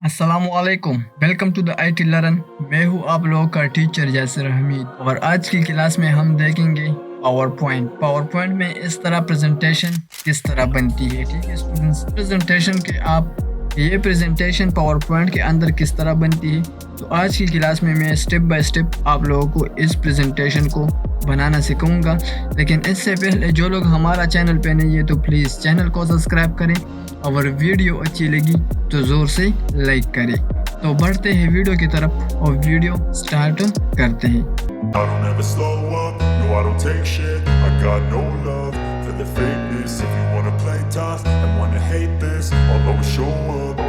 अस्सलामुअलैकुम, welcome to the IT learn. मैं हूँ आप लोगों का टीचर यासिर हमीद और आज की क्लास में हम देखेंगे पावर पॉइंट में इस तरह प्रेजेंटेशन किस तरह बनती है। ठीक है स्टूडेंट्स, ये प्रेजेंटेशन पावर पॉइंट के अंदर किस तरह बनती है। तो आज की क्लास में मैं स्टेप बाय स्टेप आप लोगों को इस प्रेजेंटेशन को बनाना सिखाऊंगा। लेकिन इससे पहले जो लोग हमारा चैनल पे नहीं है तो प्लीज़ चैनल को सब्सक्राइब करें और वीडियो अच्छी लगी तो ज़ोर से लाइक करें। तो बढ़ते हैं वीडियो की तरफ और वीडियो स्टार्ट करते हैं। I don't ever slow up, no I don't take shit. I got no love for the fakeness. If you wanna play tough and wanna hate this, I'll always show up.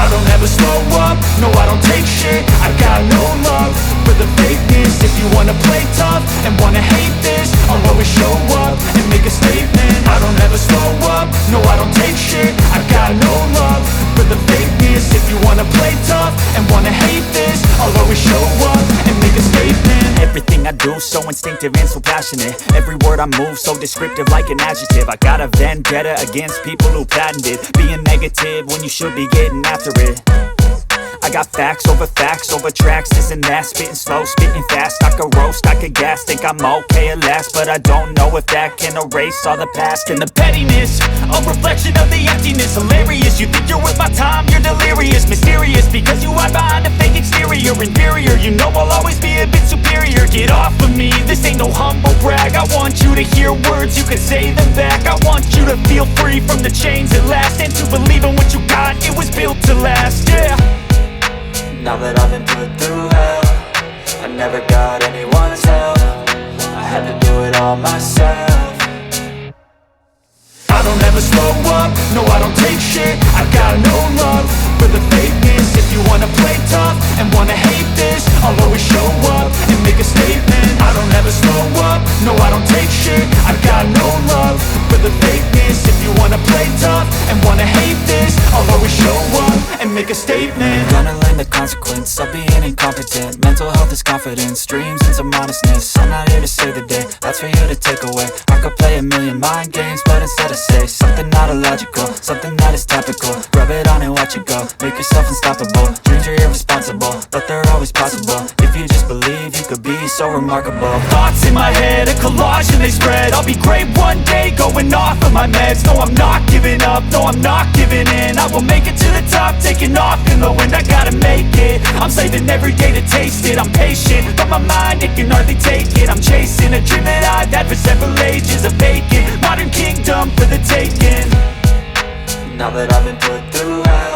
I don't ever slow up, no I don't take shit. I got no love for the fakeness. If you wanna play tough and wanna hate this, I'll always show up and make a statement. I don't ever slow up, no I don't take shit. I got no love for the fakeness. If you wanna play tough and wanna hate this, I'll always show up and make a statement. Everything I do so instinctive and so passionate. Every word I move so descriptive like an adjective. I got a vendetta against people who patented being negative when you should be getting after it. I got facts over tracks, this and that. Spitting slow, spitting fast. I could roast, I could gas. Think I'm okay at last, but I don't know if that can erase all the past. And the pettiness, a reflection of the emptiness. Hilarious, you think you're worth my time, you're delirious. Mysterious, because you hide behind a fake exterior. Inferior, you know I'll always be a bit superior. Get off of me, this ain't no humble brag. I want you to hear words, you can say them back. I want you to feel free from the chains at last, and to believe in what you got, it was built to last, yeah. Now that I've been put through hell, I never got anyone's help. I had to do it all myself. I don't ever slow up, no I don't take shit. I got no love for the fakeness. If you wanna play tough and wanna hate this, I'll always show up and make a statement. I don't ever slow up, no I don't take shit. I got no love for the fakeness. If you wanna play tough and wanna hate this, I'll always show up and make a statement. Gonna learn the consequence of being incompetent. Mental health is confidence, dreams and some honestness. I'm not here to save the day, that's for you to take away. I could play a million mind games, but instead I say something not illogical, something that is topical. Rub it on and watch it go, make yourself unstoppable. Dreams are irresponsible, but they're always possible. If you just believe, you could be so remarkable. Thoughts in my head, a collage and they spread. I'll be great one day, going off of my meds. No, I'm not giving up, no, I'm not giving in. I will make it to the top, taking off in the wind. I gotta make it, I'm saving every day to taste it. I'm patient, but my mind, it can hardly take it. I'm chasing a dream that I've had for several ages. A vacant, modern kingdom for the taking. Now that I've been put through hell,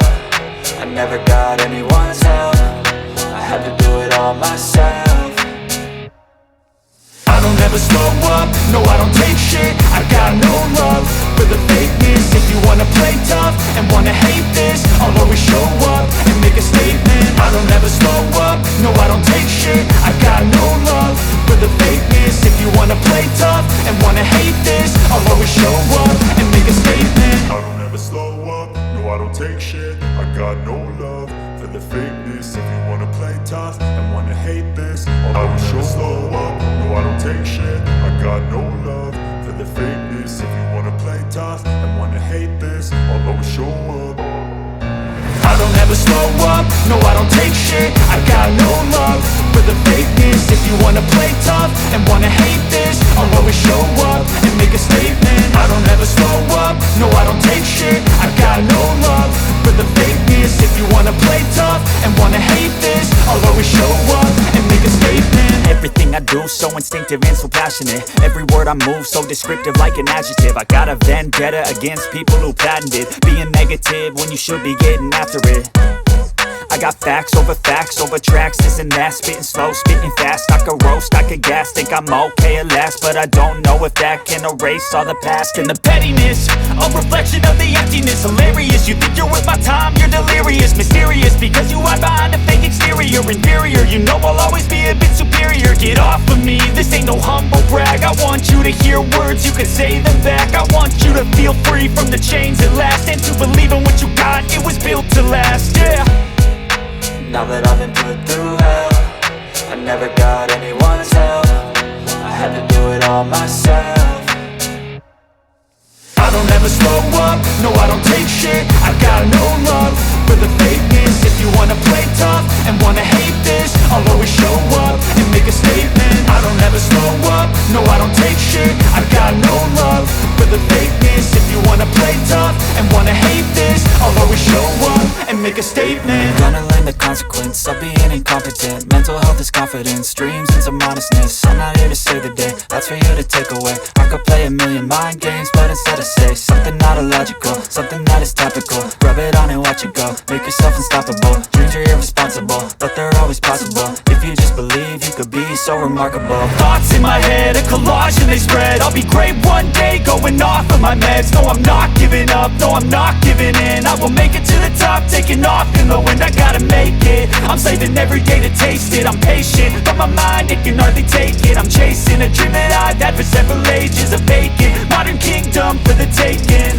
I never got anyone's help. I had to do it all myself. I don't ever slow up, no I don't take shit. I got no love for the fakeness. If you wanna play tough and wanna hate this, I'll always show up and make a statement. I don't ever slow up, no I don't take shit. I got no love for the fakeness. If you wanna play tough and wanna hate this, I'll always show up and make a statement. I don't ever slow up, no I don't take shit. I got no love for the fakeness. If you wanna play tough and wanna hate this, I'll always show up. No I don't take shit. I got no love for the fakeness. If you wanna play tough and wanna hate this, I'll always show up. I don't ever slow up, no I don't take shit. I got no love for the fakeness. If you wanna play tough and wanna hate this, I'll always show up and make a statement. I don't ever slow up, no I don't take shit. I got no love for the fakeness. If you wanna play tough and wanna hate this, I'll always show up and make a statement. Everything I do so instinctive and so passionate. Every word I move so descriptive like an adjective. I got a vendetta against people who patented being negative when you should be getting after it. I got facts over tracks, this and that. Spitting slow, spitting fast. I could roast, I could gas. Think I'm okay at last, but I don't know if that can erase all the past. And the pettiness, a reflection of the emptiness. Hilarious, you think you're worth my time, you're delirious. Mysterious, because you hide behind a fake exterior. Inferior, you know I'll always be a bit superior. Get off of me, this ain't no humble brag. I want you to hear words, you can say them back. I want you to feel free from the chains at last, and to believe in what you got, it was built to last, yeah. Now that I've been put through hell, I never got anyone's help. I had to do it all myself. I don't ever slow up, no I don't take shit. I got no love for the fake make a statement. Gonna learn the consequence of being incompetent. Mental health is confidence, dreams and some honestness. I'm not here to save the day, that's for you to take away. I could play a million mind games, but instead I say something not illogical, something that is topical. Rub it on and watch it go, make yourself unstoppable. Dreams are irresponsible, but they're always possible. If you just believe, you could be so remarkable. Thoughts in my head, a collage and they spread. I'll be great one day, going off of my meds. No, I'm not giving up, no, I'm not giving in. I will make it to the top, taking off in the wind. I gotta make it, I'm saving every day to taste it. I'm patient, but my mind, it can hardly take it. I'm chasing a dream that I've had for several ages. A vacant, modern kingdom for the taking.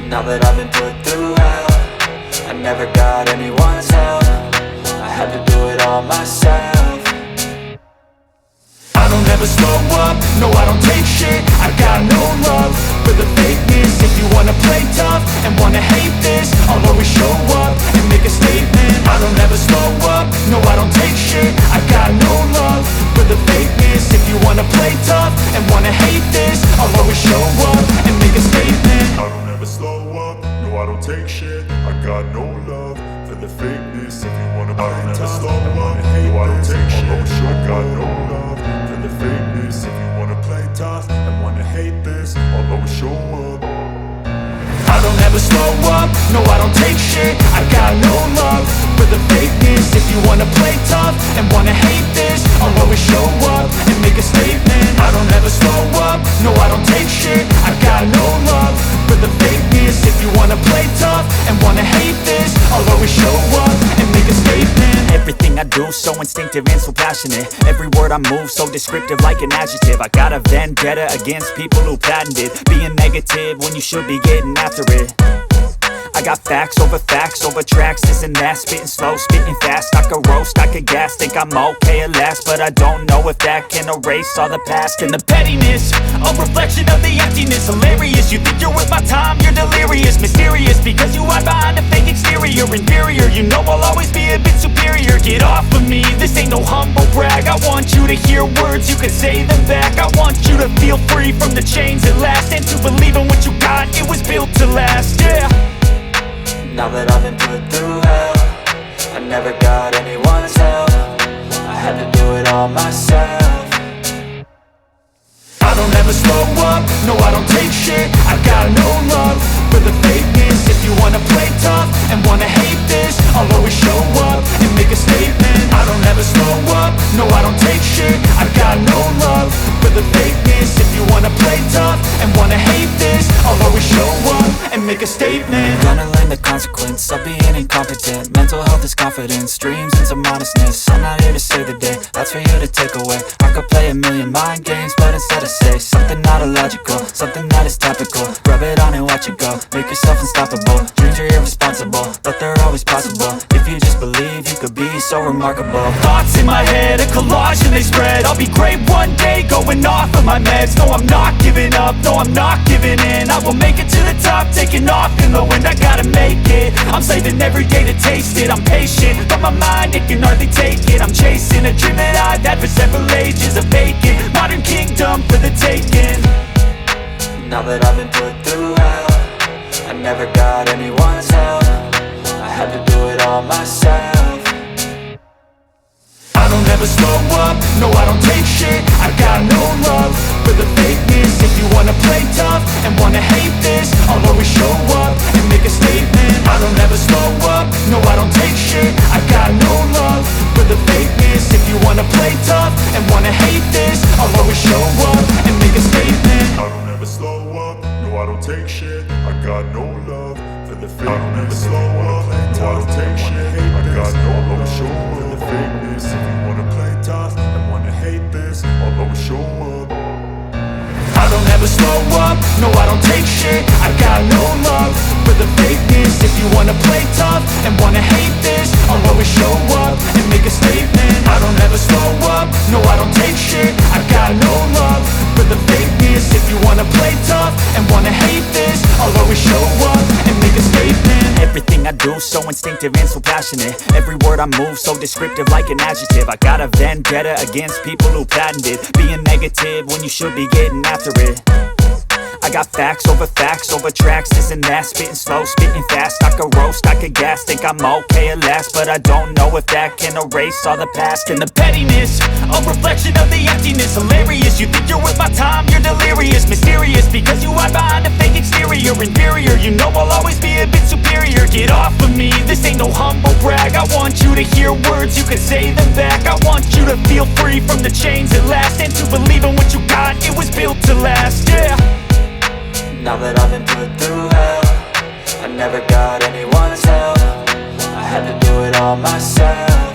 Now that I've been put through hell, I never got anyone's help. I had to do it all myself. I don't ever slow up, no I don't take shit. I got no love for the fakeness. If you wanna play tough and wanna hate this, I'll always show up and make a statement. I don't ever slow up, no I don't take shit. I got no love for the fakeness. If you wanna play tough and wanna hate this, I'll always show up and make a statement. I don't ever slow up, no I don't take shit. I got no love for the fakeness. If you wanna play tough, slow up, no I don't take shit. I got no love for the fakeness. If you wanna play tough and wanna hate this, I'll always show up. I don't ever slow up, no I don't take shit. I got no love for the fakeness. If you wanna play tough and wanna hate this, I'll always show up and make a statement. I don't ever slow up, no I don't take shit. I got no love for the fakeness. If you wanna play tough and wanna hate this, I'll always show up and make a statement. Everything I do so instinctive and so passionate. Every word I move so descriptive like an adjective. I got a vendetta against people who patented being negative when you should be getting after it. I got facts over tracks, this and that. Spitting slow, spitting fast. I could roast, I could gas. Think I'm okay at last, but I don't know if that can erase all the past. And the pettiness, a reflection of the emptiness. Hilarious, you think you're worth my time, you're delirious. Mysterious, because you hide behind a fake exterior. Inferior, you know I'll always be a bit superior. Get off of me, this ain't no humble brag. I want you to hear words, you can say them back. I want you to feel free from the chains at last, and to believe in what you got, it was built to last, yeah. Now that I've been put through hell, I never got anyone's help. I had to do it all myself. I don't ever slow up, no I don't take shit. I got no love for the fakeness. If you wanna play tough and wanna hate this, I'll always show up and make a statement. I don't ever slow up, no I don't take shit. I got no love for the fakeness. If you wanna play tough and wanna hate this, I'll always show up and make a statement. Gonna learn the consequence of being incompetent. Mental health is confidence, dreams and some honestness. I'm not here to save the day, that's for you to take away. I could play a million mind games, but instead I say something not illogical, something that is topical. Rub it on and watch it go, make yourself unstoppable. Dreams are irresponsible, but they're always possible. If you just believe, you could be so remarkable. Thoughts in my head, a collage and they spread. I'll be great one day, going off of my meds. No, I'm not giving up, no, I'm not giving in. I will make it to the top, taking off in the wind. I gotta make it, I'm saving every day to taste it. I'm patient, but my mind, it can hardly take it. I'm chasing a dream that I've had for several ages. A vacant, modern kingdom for the taking. Now that I've been put through hell, I never got anyone's help. I had to do it all myself. I don't ever slow up, no I don't take shit. I got no love for the fakeness. If you wanna play tough and wanna hate this, I'll always show up and make a statement. I don't ever slow up, no I don't take shit. I got no love for the fakeness. If you wanna play tough and wanna hate this, I'll always show up and make a statement. I don't ever slow up, no I don't take shit. I got no love for the fakeness. I don't ever slow up, no I don't take shit. I got no love for the fakeness. If you wanna play tough and wanna hate this, I'll always show up. I don't ever slow up, no I don't take shit. I got no love for the fakeness. If you wanna play tough and wanna hate this, I'll always show up and make a statement. I don't ever slow up, no I don't take shit. I got no love for the fakeness. If you wanna play tough and wanna hate this, I'll always show up and make a statement. Everything I do so instinctive and so passionate. Every word I move so descriptive like an adjective. I got a vendetta against people who patented being negative when you should be getting after it. I got facts over tracks, this and that. Spitting slow, spitting fast. I could roast, I could gas. Think I'm okay at last, but I don't know if that can erase all the past. And the pettiness, a reflection of the emptiness. Hilarious, you think you're worth my time, you're delirious. Mysterious, because you hide behind a fake exterior. Inferior, you know I'll always be a bit superior. Get off of me, this ain't no humble brag. I want you to hear words, you can say them back. I want you to feel free from the chains at last, and to believe in what you got, it was built to last, yeah. Now that I've been put through hell, I never got anyone's help. I had to do it all myself.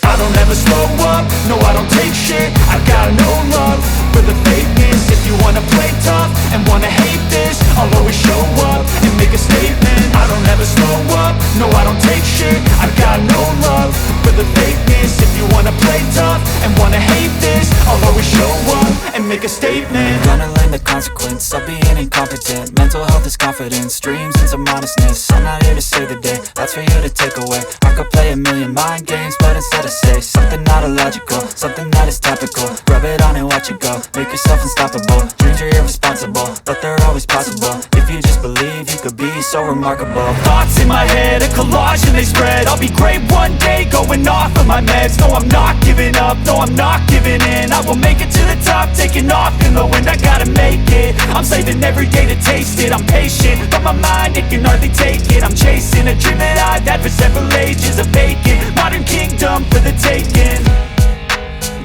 I don't ever slow up, no I don't take shit. I got no love for the fakeness. If you wanna play tough and wanna hate this, I'll always show up and make a statement. I don't ever slow up, no I don't take shit. I got no love for the fakeness. If you wanna play tough and wanna hate this, I'll always show up and make a statement. Gonna learn the consequence of being incompetent. Mental health is confidence, dreams into modestness. I'm not here to save the day, that's for you to take away. I could play a million mind games, but instead I say something not illogical, something that is topical. Rub it on and watch it go, make yourself unstoppable. Dreams are irresponsible, but they're always possible. If you just believe, you could be so remarkable. Thoughts in my head, a collage and they spread. I'll be great one day, going off of my meds. No, I'm not giving up, no, I'm not giving in. I will make it to the top, taking off in the wind. I gotta make it, I'm saving every day to taste it. I'm patient, but my mind, it can hardly take it. I'm chasing a dream that I've had for several ages. A vacant, modern kingdom for the taking.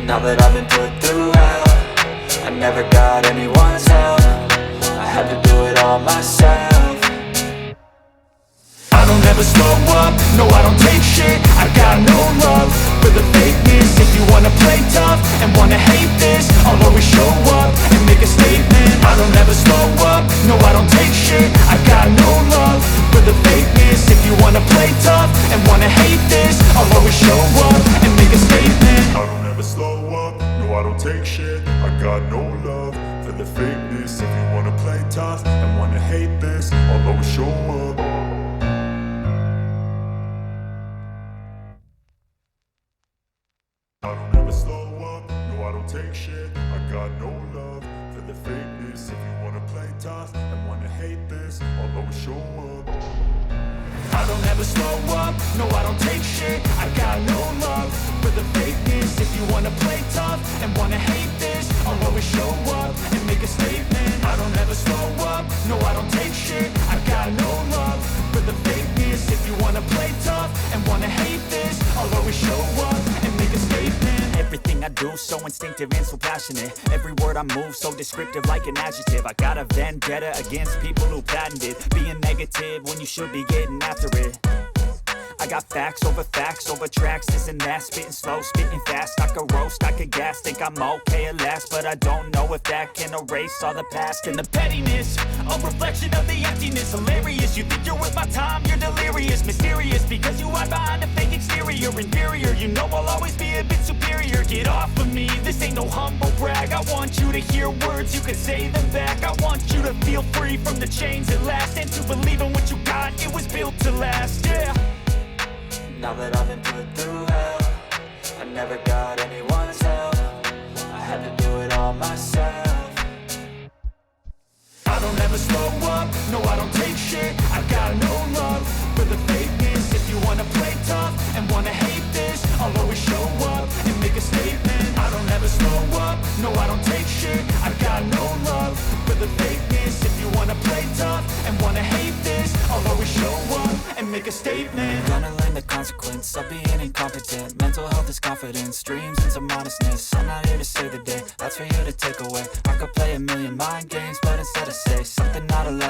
Now that I've been put through hell, I never got anyone's help. I had to do it all myself. I don't ever slow up, no I don't take shit. I got no love for the fakeness. If you wanna play tough and wanna hate this, I'll always show up and make a statement. I don't ever slow up, no I don't take shit. I got no love for the fakeness. If you wanna play tough and wanna hate this, I'll always show up and make a statement. I don't ever slow up, no I don't take shit. I got no love for the fakeness. If you wanna play tough and wanna hate this, I'll always show up. I don't ever slow up, no I don't take shit. I got no love for the fakeness. If you wanna play tough and wanna hate this, I'll always show up. I don't ever slow up, no I don't take shit. I got no love for the fakeness. If you wanna play tough and wanna hate this, I'll always show up and make a statement. I don't ever slow up, no I don't take shit. I got no love for the fakeness. If you wanna play tough and wanna hate this, I'll always show up and make a statement. Everything I do so instinctive and so passionate. Every word I move so descriptive like an adjective. I got a vendetta against people who patented being negative when you should be getting after it. I got facts over tracks, this and that. Spitting slow, spitting fast. I could roast, I could gas. Think I'm okay at last, but I don't know if that can erase all the past. And the pettiness, a reflection of the emptiness. Hilarious, you think you're worth my time, you're delirious. Mysterious, because you hide behind a fake exterior. Inferior, you know I'll always be a bit superior. Get off of me, this ain't no humble brag. I want you to hear words, you can say them back. I want you to feel free from the chains at last, and to believe in what you got, it was built to last, yeah. Now that I've been put through hell, I never got anyone's help. I had to do it all myself. I don't ever slow up, no I don't take shit. I got no love for the fakeness. If you wanna play tough and wanna hate this, I'll always show up and make a statement. I don't ever slow up, no I don't take shit. I got no love for the fakeness. If you wanna play tough and wanna hate this, I'll always show up and make a statement. Gonna learn the consequence of being incompetent. Mental health is confidence, dreams into modestness. I'm not here to save the day, that's for you to take away. I could play a million mind games, but instead I say something not illogical.